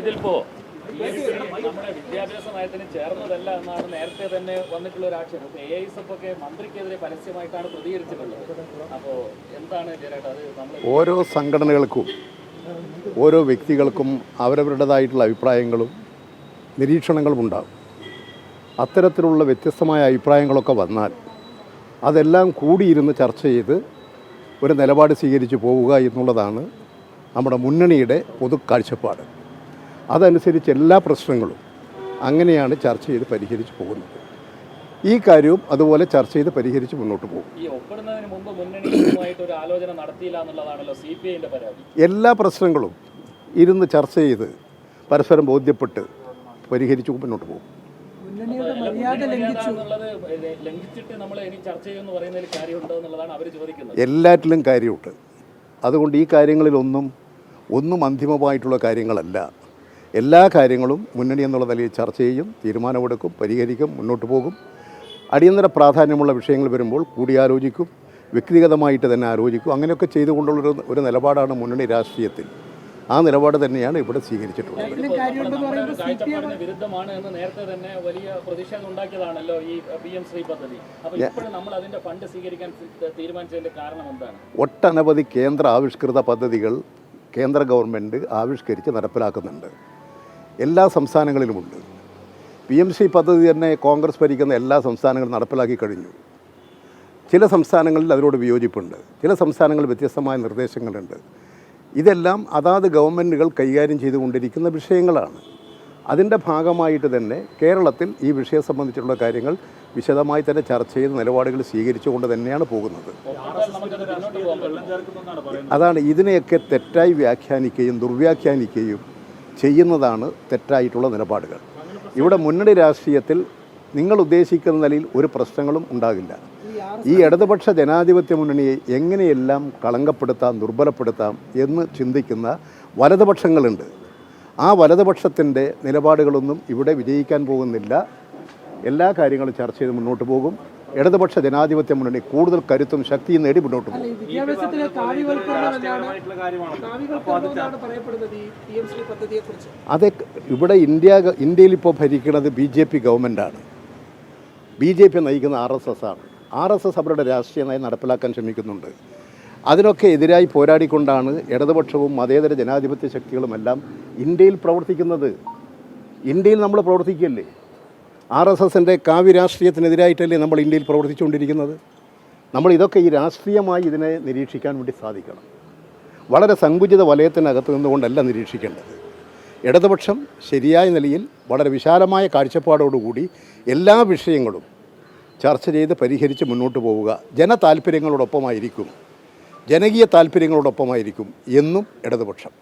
ഇതിൽപ്പോ നമ്മുടെ വിദ്യാഭ്യാസ നയത്തിന് ചേർന്നതല്ല എന്നാണ് നേരത്തെ തന്നെ വന്നിട്ടുള്ള ഒരു ആക്ഷേപം. AISF ഒക്കെ മന്ത്രിക്കെതിരെ പരസ്യമായിട്ടാണ് പ്രതികരിച്ചിട്ടുള്ളത്. അപ്പോൾ എന്താണ് ജയരാട്ട അത്? നമ്മൾ ഓരോ സംഘടനകൾക്കും ഓരോ വ്യക്തികൾക്കും അവരവരുടേതായിട്ടുള്ള അഭിപ്രായങ്ങളും നിരീക്ഷണങ്ങളും ഉണ്ടാകും. അത്തരത്തിലുള്ള വ്യത്യസ്തമായ അഭിപ്രായങ്ങളൊക്കെ വന്നാൽ അതെല്ലാം കൂടിയിരുന്ന് ചർച്ച ചെയ്ത് ഒരു നിലപാട് സ്വീകരിച്ച് പോവുക എന്നുള്ളതാണ് നമ്മുടെ മുന്നണിയുടെ പൊതു കാഴ്ചപ്പാട്. അതനുസരിച്ച് എല്ലാ പ്രശ്നങ്ങളും അങ്ങനെയാണ് ചർച്ച ചെയ്ത് പരിഹരിച്ച് പോകുന്നത്. ഈ കാര്യവും അതുപോലെ ചർച്ച ചെയ്ത് പരിഹരിച്ച് മുന്നോട്ട് പോകും. ഈ ഒപ്പിടുന്നതിന് മുമ്പ് മുന്നണിയുമായിട്ട് ഒരു ആലോചന നടത്തിയില്ല എന്നുള്ളതാണല്ലോ CPIന്റെ പരാതി. എല്ലാ പ്രശ്നങ്ങളും ഇരുന്ന് ചർച്ച ചെയ്ത് പരസ്പരം ബോധ്യപ്പെട്ട് പരിഹരിച്ച് മുന്നോട്ട് പോകും. ലംഘിച്ചിട്ട് നമ്മൾ ഇനി ചർച്ച ചെയ്യുമെന്ന് പറയുന്നതിൽ കാര്യമുണ്ടോ എന്നുള്ളതാണ് അവർ ചോദിക്കുന്നത്. എല്ലാറ്റിലും കാര്യമുണ്ട്. അതുകൊണ്ട് ഈ കാര്യങ്ങളിലൊന്നും അന്തിമമായിട്ടുള്ള കാര്യങ്ങളല്ല. എല്ലാ കാര്യങ്ങളും മുന്നണി എന്നുള്ള നിലയിൽ ചർച്ച ചെയ്യും, തീരുമാനമെടുക്കും, പരിഹരിക്കും, മുന്നോട്ട് പോകും. അടിയന്തര പ്രാധാന്യമുള്ള വിഷയങ്ങൾ വരുമ്പോൾ കൂടിയാലോചിക്കും, വ്യക്തിഗതമായിട്ട് തന്നെ ആലോചിക്കും. അങ്ങനെയൊക്കെ ചെയ്തുകൊണ്ടുള്ളൊരു ഒരു നിലപാടാണ് മുന്നണി രാഷ്ട്രീയത്തിൽ. ആ നിലപാട് തന്നെയാണ് ഇവിടെ സ്വീകരിച്ചിട്ടുള്ളത്. വിരുദ്ധമാണ് എന്ന് നേരത്തെ തന്നെ വലിയ പ്രതിഷേധം ഉണ്ടാക്കിയതാണല്ലോ ഈ PM ശ്രീ പദ്ധതി. അപ്പോൾ ഇപ്പോഴും നമ്മൾ അതിന്റെ ഫണ്ട് സ്വീകരിക്കാൻ തീരുമാനിച്ചതിന്റെ കാരണം എന്താണ്? ഒട്ടനവധി കേന്ദ്ര ആവിഷ്കൃത പദ്ധതികൾ കേന്ദ്ര ഗവൺമെൻറ് ആവിഷ്കരിച്ച് നടപ്പിലാക്കുന്നുണ്ട്. എല്ലാ സംസ്ഥാനങ്ങളിലുമുണ്ട്. PMC പദ്ധതി തന്നെ കോൺഗ്രസ് ഭരിക്കുന്ന എല്ലാ സംസ്ഥാനങ്ങളും നടപ്പിലാക്കി കഴിഞ്ഞു. ചില സംസ്ഥാനങ്ങളിൽ അതിനോട് വിയോജിപ്പുണ്ട്, ചില സംസ്ഥാനങ്ങളിൽ വ്യത്യസ്തമായ നിർദ്ദേശങ്ങളുണ്ട്. ഇതെല്ലാം അതാത് ഗവൺമെൻറ്റുകൾ കൈകാര്യം ചെയ്തുകൊണ്ടിരിക്കുന്ന വിഷയങ്ങളാണ്. അതിൻ്റെ ഭാഗമായിട്ട് തന്നെ കേരളത്തിൽ ഈ വിഷയം സംബന്ധിച്ചുള്ള കാര്യങ്ങൾ വിശദമായി തന്നെ ചർച്ച ചെയ്ത് നിലപാടുകൾ സ്വീകരിച്ചുകൊണ്ട് തന്നെയാണ് പോകുന്നത്. അതാണ് ഇതിനെയൊക്കെ തെറ്റായി വ്യാഖ്യാനിക്കുകയും ദുർവ്യാഖ്യാനിക്കുകയും ചെയ്യുന്നതാണ് തെറ്റായിട്ടുള്ള നിലപാടുകൾ. ഇവിടെ മുന്നണി രാഷ്ട്രീയത്തിൽ നിങ്ങൾ ഉദ്ദേശിക്കുന്ന നിലയിൽ ഒരു പ്രശ്നങ്ങളും ഉണ്ടാകില്ല. ഈ ഇടതുപക്ഷ ജനാധിപത്യ മുന്നണിയെ എങ്ങനെയെല്ലാം കളങ്കപ്പെടുത്താം, ദുർബലപ്പെടുത്താം എന്ന് ചിന്തിക്കുന്ന വലതുപക്ഷങ്ങളുണ്ട്. ആ വലതുപക്ഷത്തിൻ്റെ നിലപാടുകളൊന്നും ഇവിടെ വിജയിക്കാൻ പോകുന്നില്ല. എല്ലാ കാര്യങ്ങളും ചർച്ച ചെയ്ത് മുന്നോട്ട് പോകും. ഇടതുപക്ഷ ജനാധിപത്യ മുന്നണി കൂടുതൽ കരുത്തും ശക്തിയും നേടി മുന്നോട്ട് പോകും. അതെ, ഇവിടെ ഇന്ത്യയിൽ ഇപ്പോൾ ഭരിക്കുന്നത് BJP ഗവൺമെൻറ്റാണ്. BJP നയിക്കുന്ന RSS ആണ്. RSS അവരുടെ രാഷ്ട്രീയ നയം നടപ്പിലാക്കാൻ ശ്രമിക്കുന്നുണ്ട്. അതിനൊക്കെ എതിരായി പോരാടിക്കൊണ്ടാണ് ഇടതുപക്ഷവും മതേതര ജനാധിപത്യ ശക്തികളുമെല്ലാം ഇന്ത്യയിൽ പ്രവർത്തിക്കുന്നത്. ഇന്ത്യയിൽ നമ്മൾ പ്രവർത്തിക്കുകയല്ലേ? RSSൻ്റെ കാവ്യ രാഷ്ട്രീയത്തിനെതിരായിട്ടല്ലേ നമ്മൾ ഇന്ത്യയിൽ പ്രവർത്തിച്ചുകൊണ്ടിരിക്കുന്നത്? നമ്മൾ ഇതൊക്കെ ഈ രാഷ്ട്രീയമായി ഇതിനെ നിരീക്ഷിക്കാൻ വേണ്ടി സാധിക്കണം. വളരെ സങ്കുചിത വലയത്തിനകത്ത് നിന്നുകൊണ്ടല്ല നിരീക്ഷിക്കേണ്ടത്. ഇടതുപക്ഷം ശരിയായ നിലയിൽ വളരെ വിശാലമായ കാഴ്ചപ്പാടോടുകൂടി എല്ലാ വിഷയങ്ങളും ചർച്ച ചെയ്ത് പരിഹരിച്ച് മുന്നോട്ട് പോവുക. ജനതാൽപര്യങ്ങളോടൊപ്പമായിരിക്കും, ജനകീയ താൽപ്പര്യങ്ങളോടൊപ്പമായിരിക്കും എന്നും ഇടതുപക്ഷം.